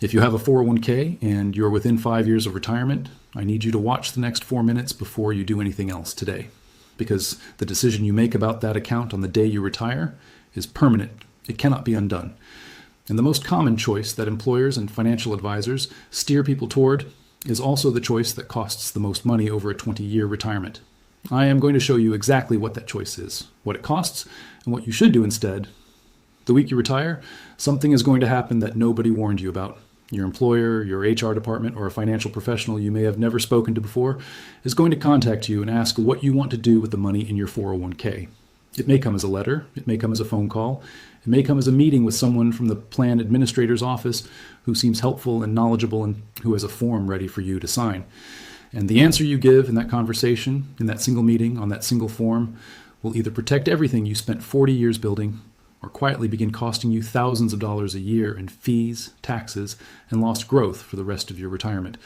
If you have a 401k and you're within 5 years of retirement, I need you to watch the next 4 minutes before you do anything else today, because the decision you make about that account on the day you retire is permanent. It cannot be undone. And the most common choice that employers and financial advisors steer people toward is also the choice that costs the most money over a 20-year retirement. I am going to show you exactly what that choice is, what it costs, and what you should do instead. The week you retire, something is going to happen that nobody warned you about. Your employer, your HR department, or a financial professional you may have never spoken to before is going to contact you and ask what you want to do with the money in your 401k. It may come as a letter, it may come as a phone call, it may come as a meeting with someone from the plan administrator's office who seems helpful and knowledgeable and who has a form ready for you to sign. And the answer you give in that conversation, in that single meeting, on that single form, will either protect everything you spent 40 years building or quietly begin costing you thousands of dollars a year in fees, taxes, and lost growth for the rest of your retirement.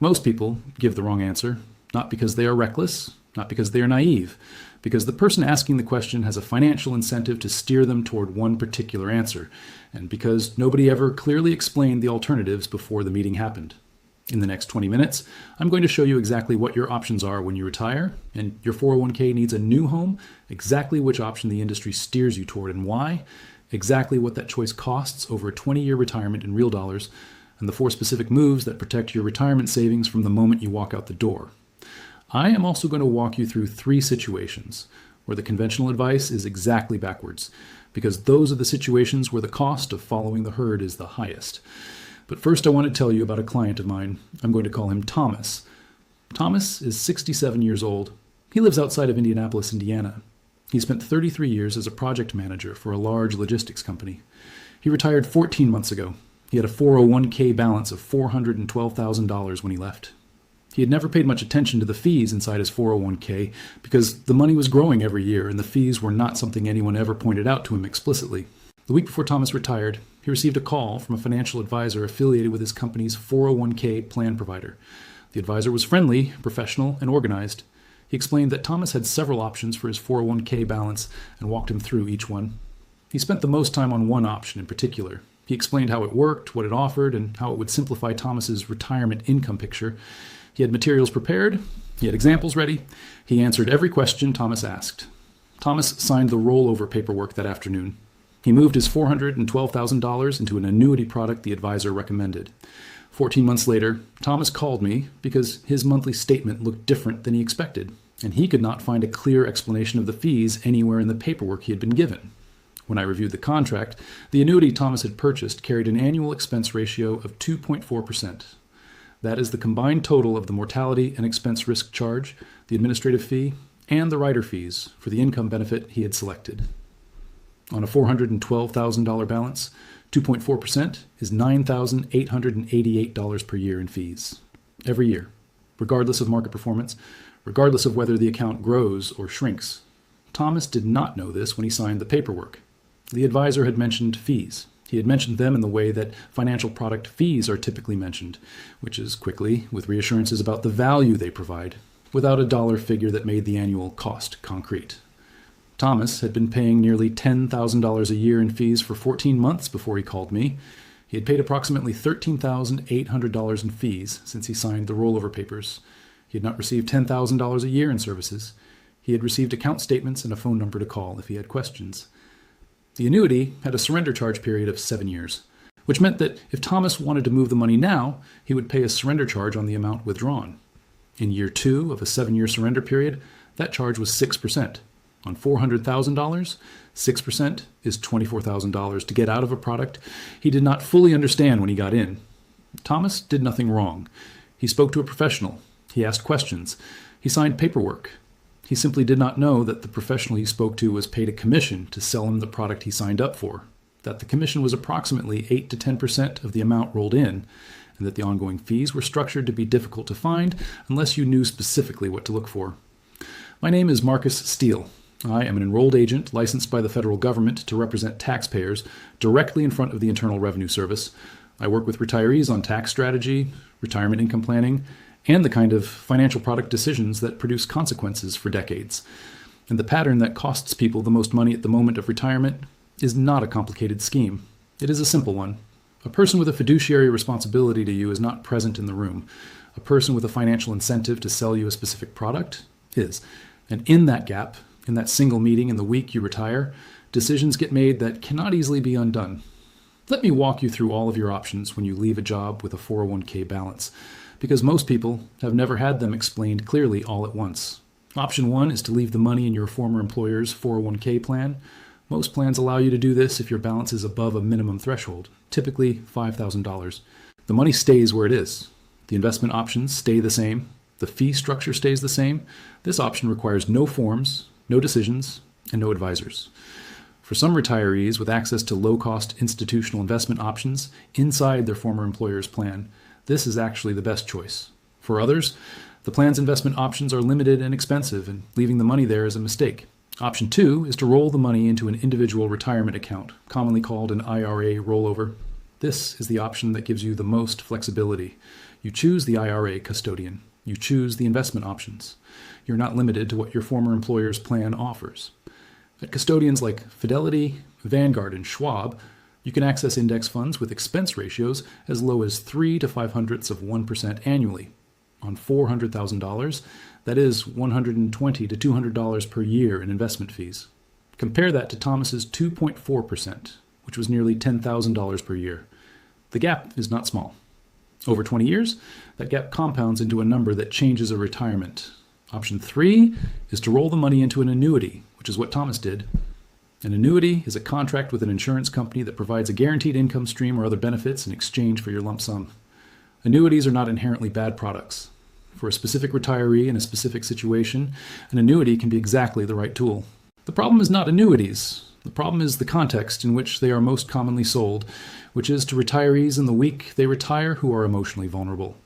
Most people give the wrong answer, not because they are reckless, not because they are naive, because the person asking the question has a financial incentive to steer them toward one particular answer, and because nobody ever clearly explained the alternatives before the meeting happened. In the next 20 minutes, I'm going to show you exactly what your options are when you retire, and your 401k needs a new home, exactly which option the industry steers you toward and why, exactly what that choice costs over a 20-year retirement in real dollars, and the 4 specific moves that protect your retirement savings from the moment you walk out the door. I am also going to walk you through 3 situations where the conventional advice is exactly backwards, because those are the situations where the cost of following the herd is the highest. But first I want to tell you about a client of mine. I'm going to call him Thomas. Thomas is 67 years old. He lives outside of Indianapolis, Indiana. He spent 33 years as a project manager for a large logistics company. He retired 14 months ago. He had a 401k balance of $412,000 when he left. He had never paid much attention to the fees inside his 401k because the money was growing every year and the fees were not something anyone ever pointed out to him explicitly. The week before Thomas retired, he received a call from a financial advisor affiliated with his company's 401k plan provider. The advisor was friendly, professional, and organized. He explained that Thomas had several options for his 401k balance and walked him through each one. He spent the most time on one option in particular. He explained how it worked, what it offered, and how it would simplify Thomas's retirement income picture. He had materials prepared. He had examples ready. He answered every question Thomas asked. Thomas signed the rollover paperwork that afternoon. He moved his $412,000 into an annuity product the advisor recommended. 14 months later, Thomas called me because his monthly statement looked different than he expected, and he could not find a clear explanation of the fees anywhere in the paperwork he had been given. When I reviewed the contract, the annuity Thomas had purchased carried an annual expense ratio of 2.4%. That is the combined total of the mortality and expense risk charge, the administrative fee, and the rider fees for the income benefit he had selected. On a $412,000 balance, 2.4% is $9,888 per year in fees. Every year, regardless of market performance, regardless of whether the account grows or shrinks. Thomas did not know this when he signed the paperwork. The advisor had mentioned fees. He had mentioned them in the way that financial product fees are typically mentioned, which is quickly, with reassurances about the value they provide, without a dollar figure that made the annual cost concrete. Thomas had been paying nearly $10,000 a year in fees for 14 months before he called me. He had paid approximately $13,800 in fees since he signed the rollover papers. He had not received $10,000 a year in services. He had received account statements and a phone number to call if he had questions. The annuity had a surrender charge period of 7 years, which meant that if Thomas wanted to move the money now, he would pay a surrender charge on the amount withdrawn. In year 2 of a 7-year surrender period, that charge was 6%. On $400,000, 6% is $24,000 to get out of a product he did not fully understand when he got in. Thomas did nothing wrong. He spoke to a professional. He asked questions. He signed paperwork. He simply did not know that the professional he spoke to was paid a commission to sell him the product he signed up for, that the commission was approximately 8 to 10% of the amount rolled in, and that the ongoing fees were structured to be difficult to find unless you knew specifically what to look for. My name is Marcus Steele. I am an enrolled agent licensed by the federal government to represent taxpayers directly in front of the Internal Revenue Service. I work with retirees on tax strategy, retirement income planning, and the kind of financial product decisions that produce consequences for decades. And the pattern that costs people the most money at the moment of retirement is not a complicated scheme. It is a simple one. A person with a fiduciary responsibility to you is not present in the room. A person with a financial incentive to sell you a specific product is. And in that gap, in that single meeting in the week you retire, decisions get made that cannot easily be undone. Let me walk you through all of your options when you leave a job with a 401k balance, because most people have never had them explained clearly all at once. Option 1 is to leave the money in your former employer's 401k plan. Most plans allow you to do this if your balance is above a minimum threshold, typically $5,000. The money stays where it is. The investment options stay the same. The fee structure stays the same. This option requires no forms, no decisions, and no advisors. For some retirees with access to low-cost institutional investment options inside their former employer's plan, this is actually the best choice. For others, the plan's investment options are limited and expensive, and leaving the money there is a mistake. Option 2 is to roll the money into an individual retirement account, commonly called an IRA rollover. This is the option that gives you the most flexibility. You choose the IRA custodian. You choose the investment options. You're not limited to what your former employer's plan offers. At custodians like Fidelity, Vanguard, and Schwab, you can access index funds with expense ratios as low as 3 to 0.05% annually. On $400,000, that is $120 to $200 per year in investment fees. Compare that to Thomas's 2.4%, which was nearly $10,000 per year. The gap is not small. Over 20 years, that gap compounds into a number that changes a retirement. Option 3 is to roll the money into an annuity, which is what Thomas did. An annuity is a contract with an insurance company that provides a guaranteed income stream or other benefits in exchange for your lump sum. Annuities are not inherently bad products. For a specific retiree in a specific situation, an annuity can be exactly the right tool. The problem is not annuities. The problem is the context in which they are most commonly sold, which is to retirees in the week they retire who are emotionally vulnerable,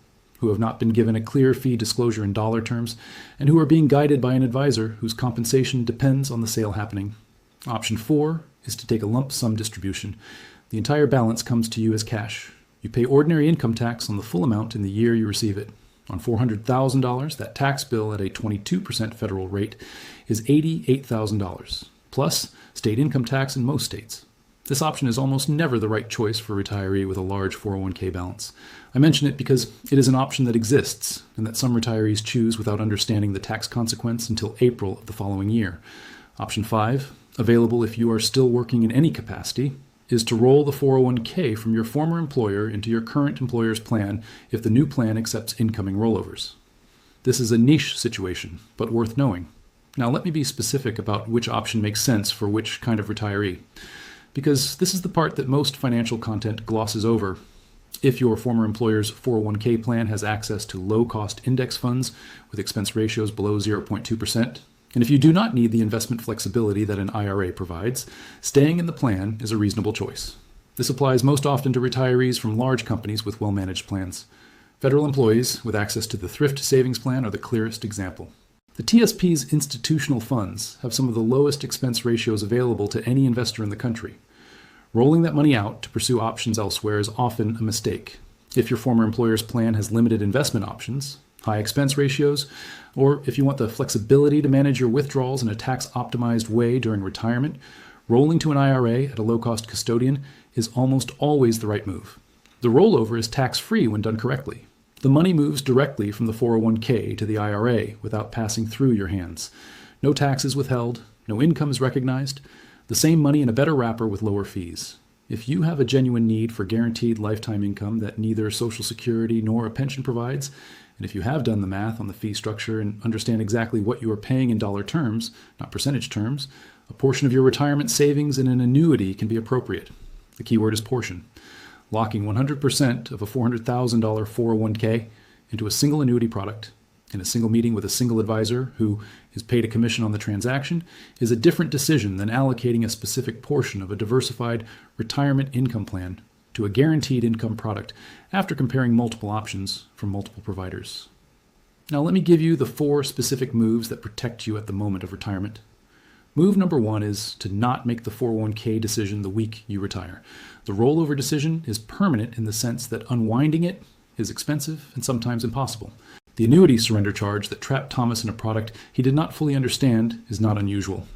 who have not been given a clear fee disclosure in dollar terms, and who are being guided by an advisor whose compensation depends on the sale happening. Option 4 is to take a lump sum distribution. The entire balance comes to you as cash. You pay ordinary income tax on the full amount in the year you receive it. On $400,000, that tax bill at a 22% federal rate is $88,000, plus state income tax in most states. This option is almost never the right choice for a retiree with a large 401k balance. I mention it because it is an option that exists and that some retirees choose without understanding the tax consequence until April of the following year. Option 5, available if you are still working in any capacity, is to roll the 401k from your former employer into your current employer's plan if the new plan accepts incoming rollovers. This is a niche situation, but worth knowing. Now let me be specific about which option makes sense for which kind of retiree, because this is the part that most financial content glosses over. If your former employer's 401k plan has access to low-cost index funds with expense ratios below 0.2%, and if you do not need the investment flexibility that an IRA provides, staying in the plan is a reasonable choice. This applies most often to retirees from large companies with well-managed plans. Federal employees with access to the Thrift Savings Plan are the clearest example. The TSP's institutional funds have some of the lowest expense ratios available to any investor in the country. Rolling that money out to pursue options elsewhere is often a mistake. If your former employer's plan has limited investment options, high expense ratios, or if you want the flexibility to manage your withdrawals in a tax-optimized way during retirement, rolling to an IRA at a low-cost custodian is almost always the right move. The rollover is tax-free when done correctly. The money moves directly from the 401k to the IRA without passing through your hands. No taxes withheld, no income is recognized, the same money in a better wrapper with lower fees. If you have a genuine need for guaranteed lifetime income that neither Social Security nor a pension provides, and if you have done the math on the fee structure and understand exactly what you are paying in dollar terms, not percentage terms, a portion of your retirement savings in an annuity can be appropriate. The key word is portion. Locking 100% of a $400,000 401k into a single annuity product in a single meeting with a single advisor who is paid a commission on the transaction is a different decision than allocating a specific portion of a diversified retirement income plan to a guaranteed income product after comparing multiple options from multiple providers. Now let me give you the 4 specific moves that protect you at the moment of retirement. Move number 1 is to not make the 401k decision the week you retire. The rollover decision is permanent in the sense that unwinding it is expensive and sometimes impossible. The annuity surrender charge that trapped Thomas in a product he did not fully understand is not unusual.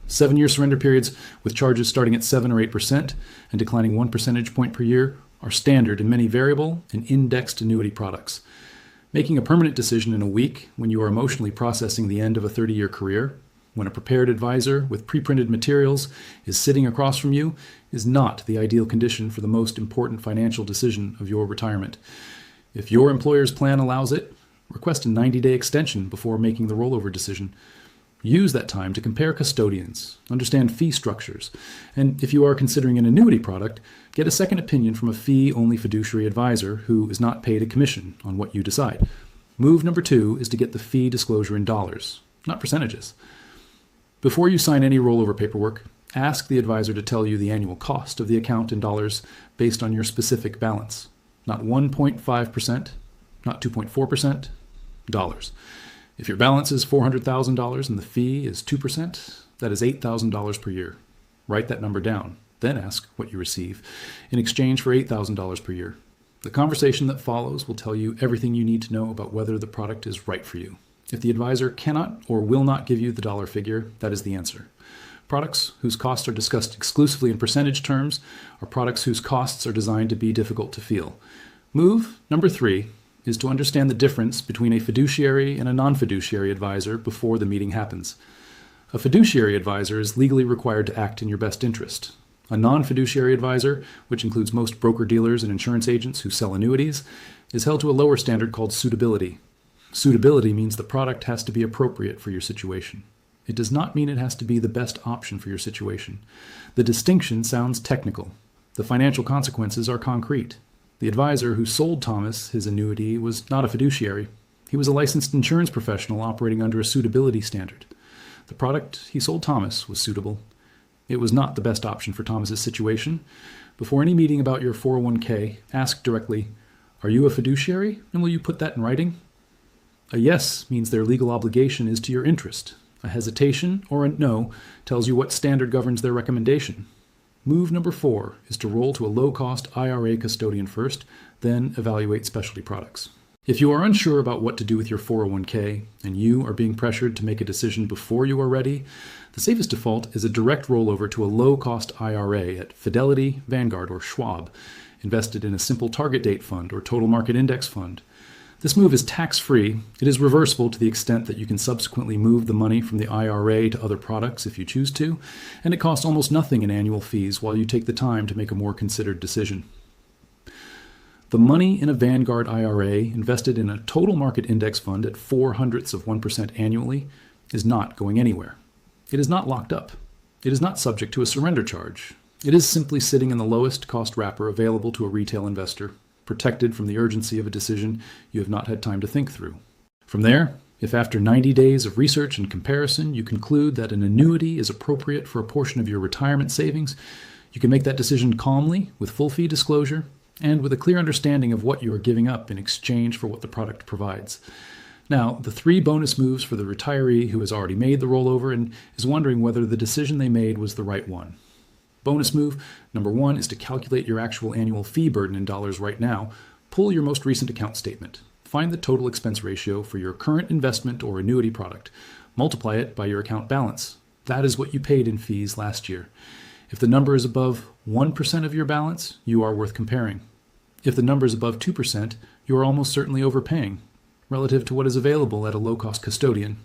7-year surrender periods with charges starting at 7 or 8% and declining 1 percentage point per year are standard in many variable and indexed annuity products. Making a permanent decision in a week when you are emotionally processing the end of a 30-year career, when a prepared advisor with pre-printed materials is sitting across from you, is not the ideal condition for the most important financial decision of your retirement. If your employer's plan allows it, request a 90-day extension before making the rollover decision. Use that time to compare custodians, understand fee structures, and if you are considering an annuity product, get a second opinion from a fee-only fiduciary advisor who is not paid a commission on what you decide. Move number 2 is to get the fee disclosure in dollars, not percentages. Before you sign any rollover paperwork, ask the advisor to tell you the annual cost of the account in dollars based on your specific balance. Not 1.5%, not 2.4%, dollars. If your balance is $400,000 and the fee is 2%, that is $8,000 per year. Write that number down, then ask what you receive in exchange for $8,000 per year. The conversation that follows will tell you everything you need to know about whether the product is right for you. If the advisor cannot or will not give you the dollar figure, that is the answer. Products whose costs are discussed exclusively in percentage terms are products whose costs are designed to be difficult to feel. Move number 3 is to understand the difference between a fiduciary and a non-fiduciary advisor before the meeting happens. A fiduciary advisor is legally required to act in your best interest. A non-fiduciary advisor, which includes most broker-dealers and insurance agents who sell annuities, is held to a lower standard called suitability. Suitability means the product has to be appropriate for your situation. It does not mean it has to be the best option for your situation. The distinction sounds technical. The financial consequences are concrete. The advisor who sold Thomas his annuity was not a fiduciary. He was a licensed insurance professional operating under a suitability standard. The product he sold Thomas was suitable. It was not the best option for Thomas's situation. Before any meeting about your 401k, ask directly, "Are you a fiduciary, and will you put that in writing?" A yes means their legal obligation is to your interest. A hesitation or a no tells you what standard governs their recommendation. Move number 4 is to roll to a low-cost IRA custodian first, then evaluate specialty products. If you are unsure about what to do with your 401k and you are being pressured to make a decision before you are ready, the safest default is a direct rollover to a low-cost IRA at Fidelity, Vanguard, or Schwab, invested in a simple target date fund or total market index fund. This move is tax-free. It is reversible to the extent that you can subsequently move the money from the IRA to other products if you choose to, and it costs almost nothing in annual fees while you take the time to make a more considered decision. The money in a Vanguard IRA invested in a total market index fund at 0.04% annually is not going anywhere. It is not locked up. It is not subject to a surrender charge. It is simply sitting in the lowest cost wrapper available to a retail investor, protected from the urgency of a decision you have not had time to think through. From there, if after 90 days of research and comparison you conclude that an annuity is appropriate for a portion of your retirement savings, you can make that decision calmly, with full fee disclosure, and with a clear understanding of what you are giving up in exchange for what the product provides. Now, the 3 bonus moves for the retiree who has already made the rollover and is wondering whether the decision they made was the right one. Bonus move number 1 is to calculate your actual annual fee burden in dollars right now. Pull your most recent account statement. Find the total expense ratio for your current investment or annuity product. Multiply it by your account balance. That is what you paid in fees last year. If the number is above 1% of your balance, you are worth comparing. If the number is above 2%, you are almost certainly overpaying relative to what is available at a low-cost custodian.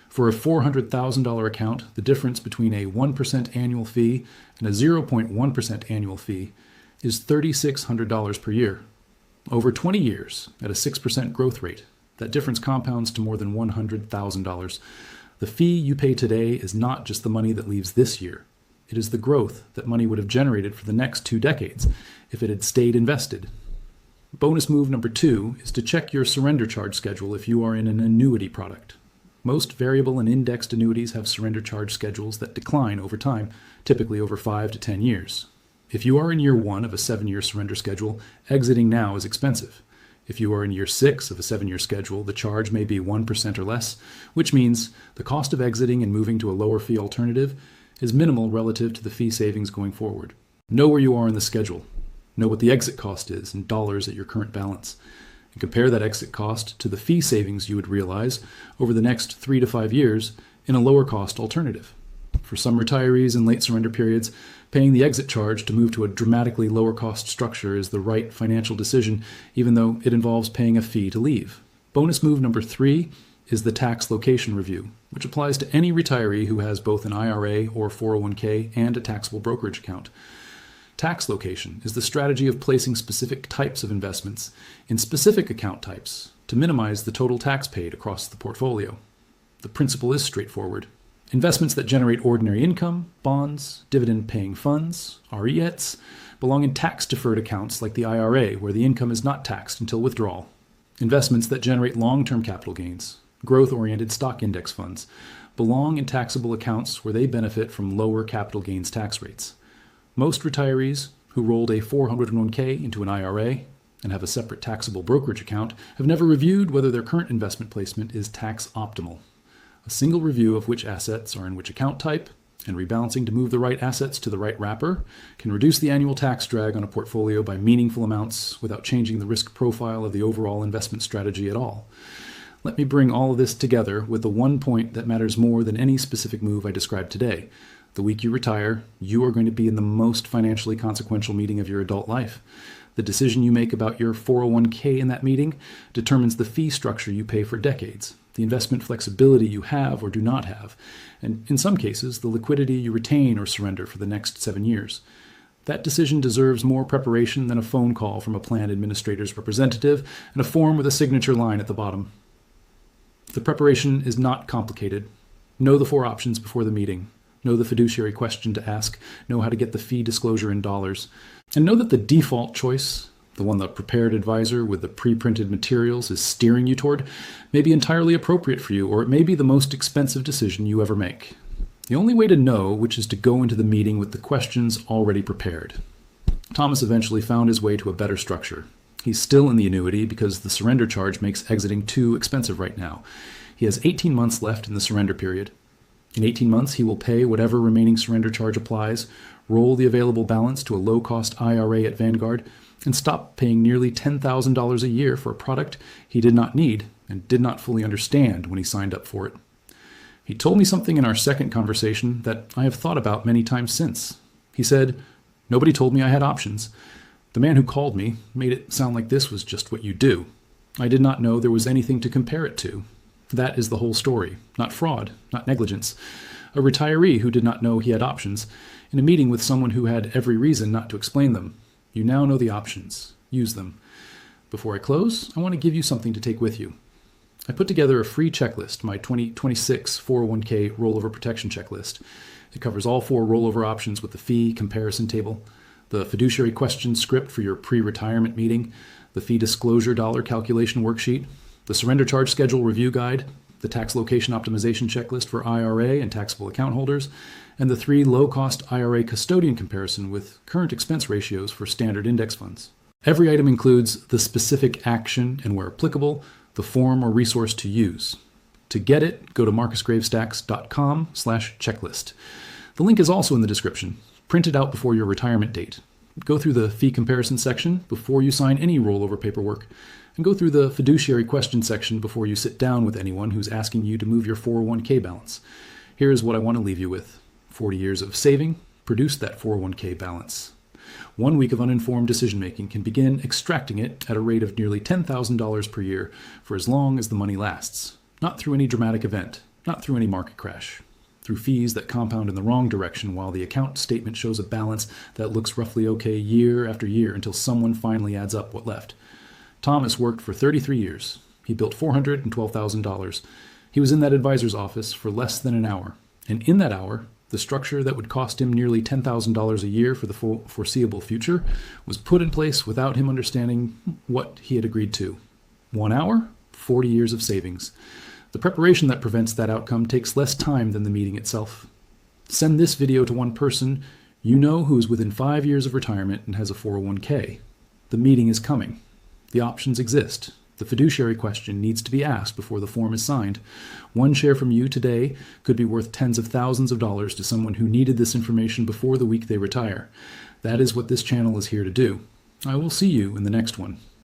For a $400,000 account, the difference between a 1% annual fee and a 0.1% annual fee is $3,600 per year. Over 20 years, at a 6% growth rate, that difference compounds to more than $100,000. The fee you pay today is not just the money that leaves this year. It is the growth that money would have generated for the next 2 decades if it had stayed invested. Bonus move number 2 is to check your surrender charge schedule if you are in an annuity product. Most variable and indexed annuities have surrender charge schedules that decline over time, typically over 5 to 10 years. If you are in year 1 of a 7-year surrender schedule, exiting now is expensive. If you are in year 6 of a 7-year schedule, the charge may be 1% or less, which means the cost of exiting and moving to a lower fee alternative is minimal relative to the fee savings going forward. Know where you are in the schedule. Know what the exit cost is in dollars at your current balance. And compare that exit cost to the fee savings you would realize over the next 3 to 5 years in a lower cost alternative. For some retirees in late surrender periods, paying the exit charge to move to a dramatically lower cost structure is the right financial decision, even though it involves paying a fee to leave. Bonus move number 3 is the tax location review, which applies to any retiree who has both an IRA or 401k and a taxable brokerage account. Tax location is the strategy of placing specific types of investments in specific account types to minimize the total tax paid across the portfolio. The principle is straightforward. Investments that generate ordinary income, bonds, dividend-paying funds, REITs, belong in tax-deferred accounts like the IRA, where the income is not taxed until withdrawal. Investments that generate long-term capital gains, growth-oriented stock index funds, belong in taxable accounts where they benefit from lower capital gains tax rates. Most retirees who rolled a 401k into an IRA and have a separate taxable brokerage account have never reviewed whether their current investment placement is tax optimal. A single review of which assets are in which account type and rebalancing to move the right assets to the right wrapper can reduce the annual tax drag on a portfolio by meaningful amounts without changing the risk profile of the overall investment strategy at all. Let me bring all of this together with the one point that matters more than any specific move I described today. The week you retire, you are going to be in the most financially consequential meeting of your adult life. The decision you make about your 401k in that meeting determines the fee structure you pay for decades, the investment flexibility you have or do not have, and in some cases, the liquidity you retain or surrender for the next 7 years. That decision deserves more preparation than a phone call from a plan administrator's representative and a form with a signature line at the bottom. The preparation is not complicated. Know the 4 options before the meeting. Know the fiduciary question to ask. Know how to get the fee disclosure in dollars. And know that the default choice, the one the prepared advisor with the pre-printed materials is steering you toward, may be entirely appropriate for you, or it may be the most expensive decision you ever make. The only way to know which is to go into the meeting with the questions already prepared. Thomas eventually found his way to a better structure. He's still in the annuity because the surrender charge makes exiting too expensive right now. He has 18 months left in the surrender period. In 18 months, he will pay whatever remaining surrender charge applies, roll the available balance to a low-cost IRA at Vanguard, and stop paying nearly $10,000 a year for a product he did not need and did not fully understand when he signed up for it. He told me something in our second conversation that I have thought about many times since. He said, "Nobody told me I had options. The man who called me made it sound like this was just what you do. I did not know there was anything to compare it to. That is the whole story, not fraud, not negligence. A retiree who did not know he had options in a meeting with someone who had every reason not to explain them. You now know the options. Use them. Before I close, I want to give you something to take with you. I put together a free checklist, my 2026 401k rollover protection checklist. It covers all 4 rollover options with the fee comparison table, the fiduciary question script for your pre-retirement meeting, the fee disclosure dollar calculation worksheet, the surrender charge schedule review guide, the tax location optimization checklist for IRA and taxable account holders, and the 3 low-cost IRA custodian comparison with current expense ratios for standard index funds. Every item includes the specific action and, where applicable, the form or resource to use. To get it, go to marcusgravestacks.com/checklist. The link is also in the description. Print it out before your retirement date. Go through the fee comparison section before you sign any rollover paperwork, and go through the fiduciary question section before you sit down with anyone who's asking you to move your 401k balance. Here is what I want to leave you with. 40 years of saving produced that 401k balance. 1 week of uninformed decision-making can begin extracting it at a rate of nearly $10,000 per year for as long as the money lasts. Not through any dramatic event, not through any market crash. Through fees that compound in the wrong direction while the account statement shows a balance that looks roughly okay year after year until someone finally adds up what left. Thomas worked for 33 years. He built $412,000. He was in that advisor's office for less than an hour. And in that hour, the structure that would cost him nearly $10,000 a year for the foreseeable future was put in place without him understanding what he had agreed to. 1 hour, 40 years of savings. The preparation that prevents that outcome takes less time than the meeting itself. Send this video to one person you know who is within 5 years of retirement and has a 401k. The meeting is coming. The options exist. The fiduciary question needs to be asked before the form is signed. 1 share from you today could be worth tens of thousands of dollars to someone who needed this information before the week they retire. That is what this channel is here to do. I will see you in the next one.